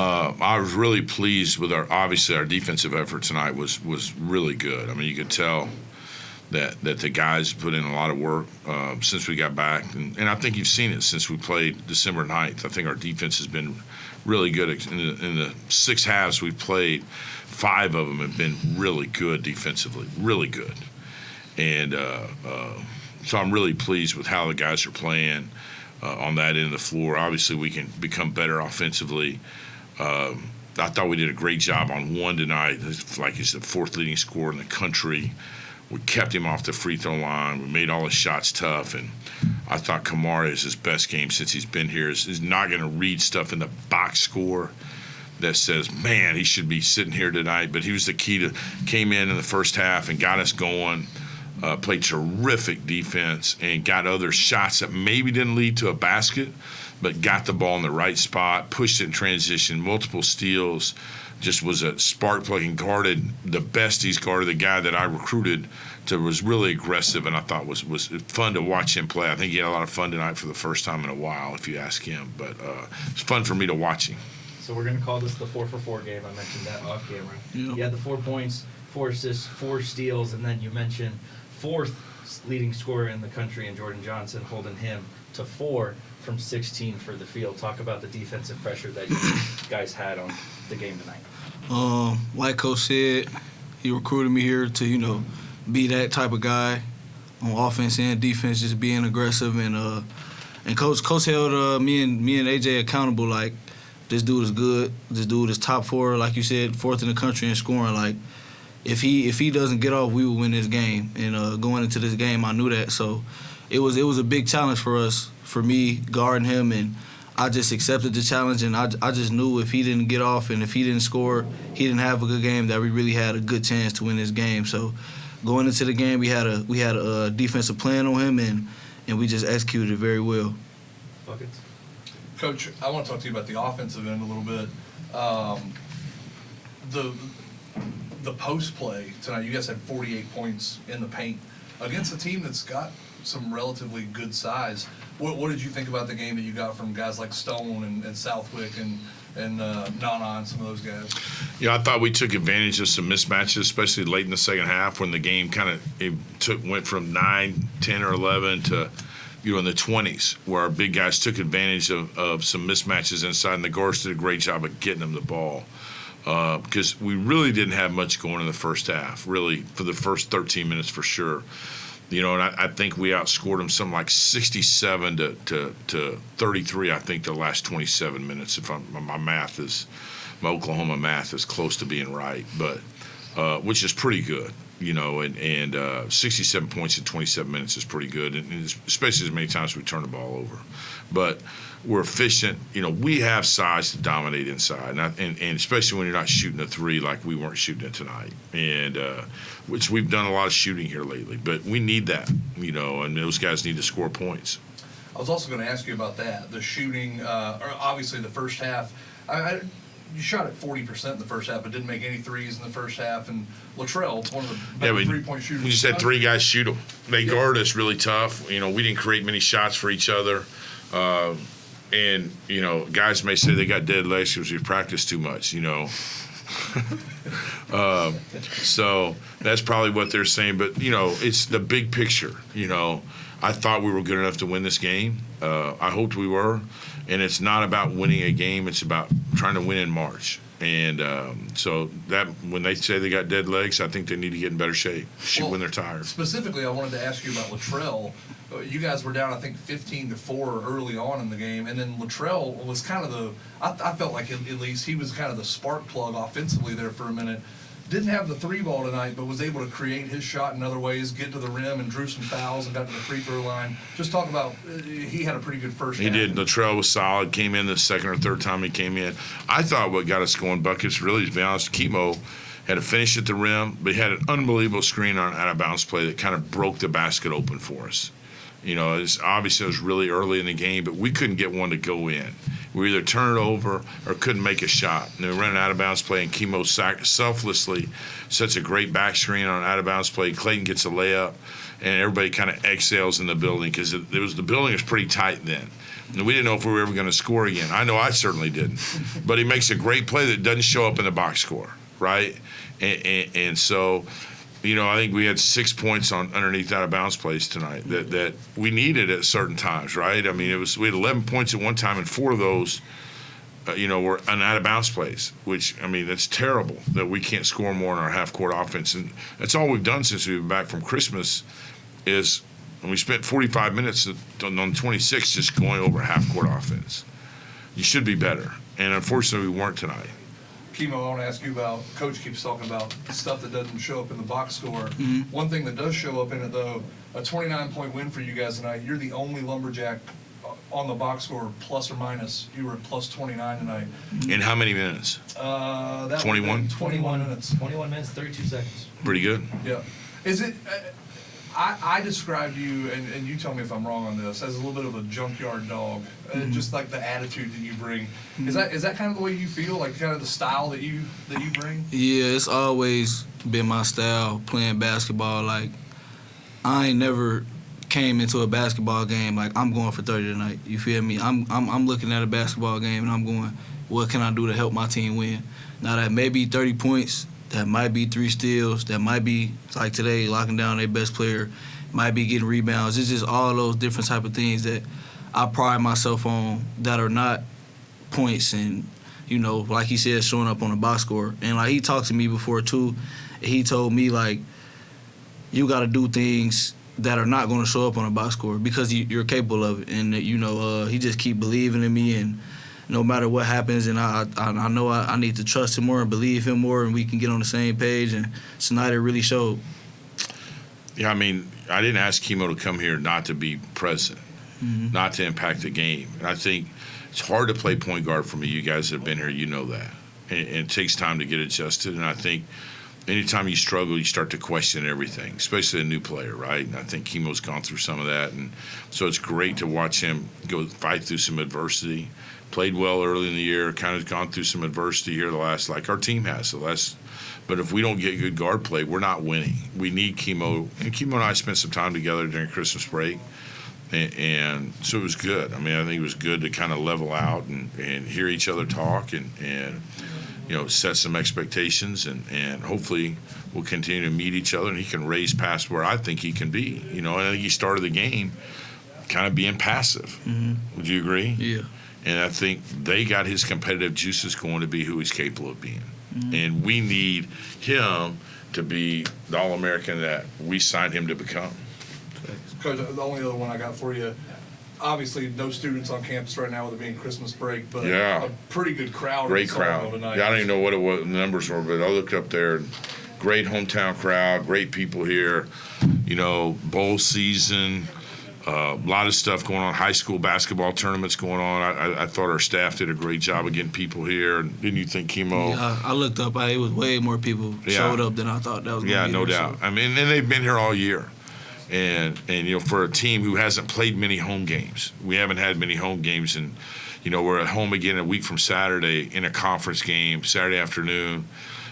I was really pleased with obviously our defensive effort tonight was really good. I mean, you could tell that the guys put in a lot of work since we got back. And I think you've seen it since we played December 9th. I think our defense has been really good. In the 6 halves we've played, 5 of them have been really good defensively, really good. And so I'm really pleased with how the guys are playing on that end of the floor. Obviously, we can become better offensively. I thought we did a great job on one tonight. Like he's the 4th leading scorer in the country. We kept him off the free throw line. We made all his shots tough. And I thought Kimahri is his best game since he's been here. He's not going to read stuff in the box score that says, man, he should be sitting here tonight. But he was the key to came in the first half and got us going, played terrific defense, and got other shots that maybe didn't lead to a basket, but got the ball in the right spot, pushed it in transition, multiple steals. Just was a spark plug and guarded the best he's guarded. The guy that I recruited was really aggressive, and I thought was fun to watch him play. I think he had a lot of fun tonight for the first time in a while, if you ask him. But it's fun for me to watch him. So we're going to call this the 4-for-4 game. I mentioned that off camera. Yep. You had the 4 points, 4 assists, 4 steals, and then you mentioned 4th leading scorer in the country in Jordan Johnson, holding him to 4 from 16 for the field. Talk about the defensive pressure that you guys had on the game tonight. Like Coach said, he recruited me here to, be that type of guy on offense and defense, just being aggressive. And Coach held me and AJ accountable. Like, this dude is good. This dude is top 4, like you said, 4th in the country in scoring. Like, if he doesn't get off, we will win this game. And going into this game, I knew that. So it was a big challenge for me guarding him, and I just accepted the challenge. And I just knew if he didn't get off and if he didn't score, he didn't have a good game, that we really had a good chance to win this game. So going into the game, we had a defensive plan on him, and we just executed it very well. Buckets. Coach, I want to talk to you about the offensive end a little bit. The post play tonight, you guys had 48 points in the paint against a team that's got some relatively good size. What did you think about the game that you got from guys like Stone and Southwick and Nana and some of those guys? Yeah, I thought we took advantage of some mismatches, especially late in the second half when the game went from 9, 10, or 11 to in the 20s, where our big guys took advantage of some mismatches inside, and the guards did a great job of getting them the ball. Because we really didn't have much going in the first half, really, for the first 13 minutes for sure. And I think we outscored them something like 67 to 33, I think, the last 27 minutes, if my Oklahoma math is close to being right, but which is pretty good. And 67 points in 27 minutes is pretty good, and especially as many times we turn the ball over. But we're efficient. We have size to dominate inside, and especially when you're not shooting a 3 like we weren't shooting it tonight, and which we've done a lot of shooting here lately. But we need that, and those guys need to score points. I was also going to ask you about that, the shooting. Obviously, the first half, you shot at 40% in the first half, but didn't make any threes in the first half. And Latrell, one of the better three-point shooters. We just had 3 guys shoot them. They guard us really tough. We didn't create many shots for each other. And, guys may say they got dead legs because we practiced too much, So that's probably what they're saying. But, it's the big picture, I thought we were good enough to win this game. I hoped we were. And it's not about winning a game. It's about trying to win in March. And so that when they say they got dead legs, I think they need to get in better shape, when they're tired. Specifically, I wanted to ask you about Latrell. You guys were down, I think, 15-4 early on in the game, and then Latrell was kind of I felt like at least he was kind of the spark plug offensively there for a minute. Didn't have the 3-ball tonight, but was able to create his shot in other ways, get to the rim and drew some fouls and got to the free throw line. Just talk about, he had a pretty good first half. He did. Latrell was solid, came in the second or third time he came in. I thought what got us going buckets, really, to be honest, Kimo had a finish at the rim, but he had an unbelievable screen on out of bounds play that kind of broke the basket open for us. Obviously it was really early in the game, but we couldn't get one to go in. We either turn it over or couldn't make a shot. And they were running out of bounds play, and Kimo selflessly sets a great back screen on an out of bounds play. Clayton gets a layup, and everybody kind of exhales in the building because the building was pretty tight then. And we didn't know if we were ever going to score again. I know I certainly didn't. But he makes a great play that doesn't show up in the box score, right? And so, I think we had 6 points on underneath out of bounds plays tonight that we needed at certain times, right? I mean, we had 11 points at one time, and 4 of those, were on out of bounds plays. Which, I mean, that's terrible that we can't score more in our half court offense, and that's all we've done since we've been back from Christmas. Is we spent 45 minutes on 26 just going over half court offense. You should be better, and unfortunately, we weren't tonight. Kimo, I want to ask you about, Coach keeps talking about stuff that doesn't show up in the box score. One thing that does show up in it, though, a 29-point win for you guys tonight. You're the only Lumberjack on the box score, plus or minus. You were at plus 29 tonight. In how many minutes? That 21? 21 minutes. 21 minutes, 32 seconds. Pretty good. Yeah. Is it... I described you, and you tell me if I'm wrong on this, as a little bit of a junkyard dog, just like the attitude that you bring. Is that kind of the way you feel, like kind of the style that you bring? Yeah, it's always been my style playing basketball. Like, I ain't never came into a basketball game like I'm going for 30 tonight. You feel me? I'm looking at a basketball game and I'm going, what can I do to help my team win? Now that may be 30 points. That might be 3 steals. That might be, like today, locking down their best player. Might be getting rebounds. It's just all those different type of things that I pride myself on that are not points and, like he said, showing up on the box score. And, like, he talked to me before, too. He told me, like, you got to do things that are not going to show up on a box score because you're capable of it. And, he just keep believing in me, and no matter what happens, and I know I need to trust him more and believe him more, and we can get on the same page. And tonight it really showed. Yeah, I mean, I didn't ask Kimo to come here not to be present, not to impact the game. And I think it's hard to play point guard for me. You guys that have been here, you know that. And it takes time to get adjusted. And I think anytime you struggle, you start to question everything, especially a new player, right? And I think Kimo's gone through some of that. And so it's great to watch him go fight through some adversity. Played well early in the year, kind of gone through some adversity here like our team has. But if we don't get good guard play, we're not winning. We need Kimo. And Kimo and I spent some time together during Christmas break. And so it was good. I mean, I think it was good to kind of level out and hear each other talk and set some expectations. And hopefully we'll continue to meet each other and he can raise past where I think he can be. I think he started the game kind of being passive. Would you agree? Yeah. And I think they got his competitive juices going to be who he's capable of being. And we need him to be the All-American that we signed him to become. Coach, the only other one I got for you, obviously no students on campus right now with it being Christmas break, but Yeah. a pretty good crowd. Great in crowd. Somerville tonight. Yeah, I don't even know what the numbers were, but I looked up there. Great hometown crowd, great people here. Bowl season. A lot of stuff going on, high school basketball tournaments going on. I thought our staff did a great job of getting people here. Didn't you think, Kimo? Yeah, I looked up. It was way more people showed up than I thought that was going to be. Yeah, no there, doubt. so. I mean, and they've been here all year. And for a team who hasn't played many home games, we haven't had many home games. And, we're at home again a week from Saturday in a conference game, Saturday afternoon.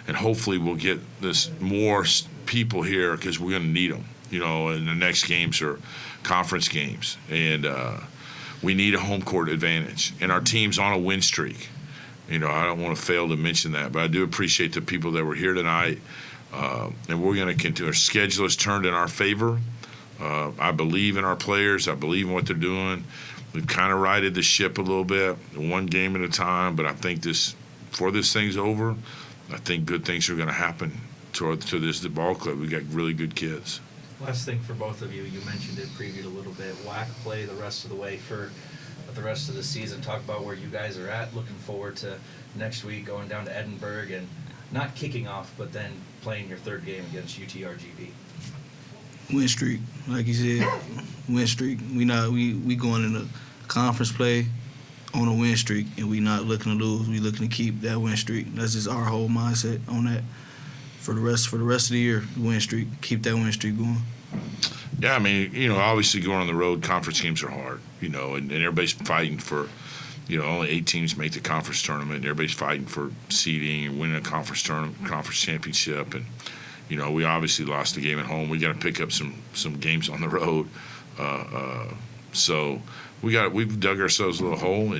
And hopefully we'll get this more people here because we're going to need them. And the next games are conference games, and we need a home court advantage. And our team's on a win streak. I don't want to fail to mention that, but I do appreciate the people that were here tonight, and we're going to continue. Our schedule is turned in our favor. I believe in our players. I believe in what they're doing. We've kind of righted the ship a little bit, one game at a time, but I think before this thing's over, I think good things are going to happen to this ball club. We got really good kids. Last thing for both of you, you mentioned it, previewed a little bit. WAC play the rest of the way for the rest of the season. Talk about where you guys are at. Looking forward to next week going down to Edinburgh and not kicking off, but then playing your third game against UTRGV. Win streak, like you said, win streak. We going in a conference play on a win streak, and we not looking to lose. We looking to keep that win streak. That's just our whole mindset on that. For the rest of the year, win streak, keep that win streak going. Yeah, I mean, obviously going on the road, conference games are hard, and everybody's fighting for, only 8 teams make the conference tournament. And everybody's fighting for seeding and winning a conference championship. And we obviously lost the game at home. We got to pick up some games on the road. So we've dug ourselves a little hole,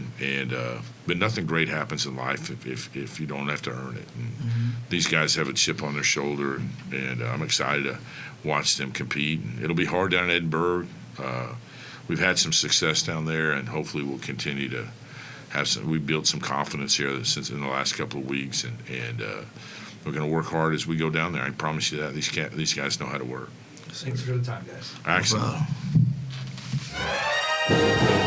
but nothing great happens in life if you don't have to earn it. And these guys have a chip on their shoulder, and I'm excited to watch them compete. And it'll be hard down in Edinburgh. We've had some success down there, and hopefully we'll continue to have some. We built some confidence here since in the last couple of weeks, and we're going to work hard as we go down there. I promise you that these guys know how to work. Thanks for the time, guys. Excellent. Wow.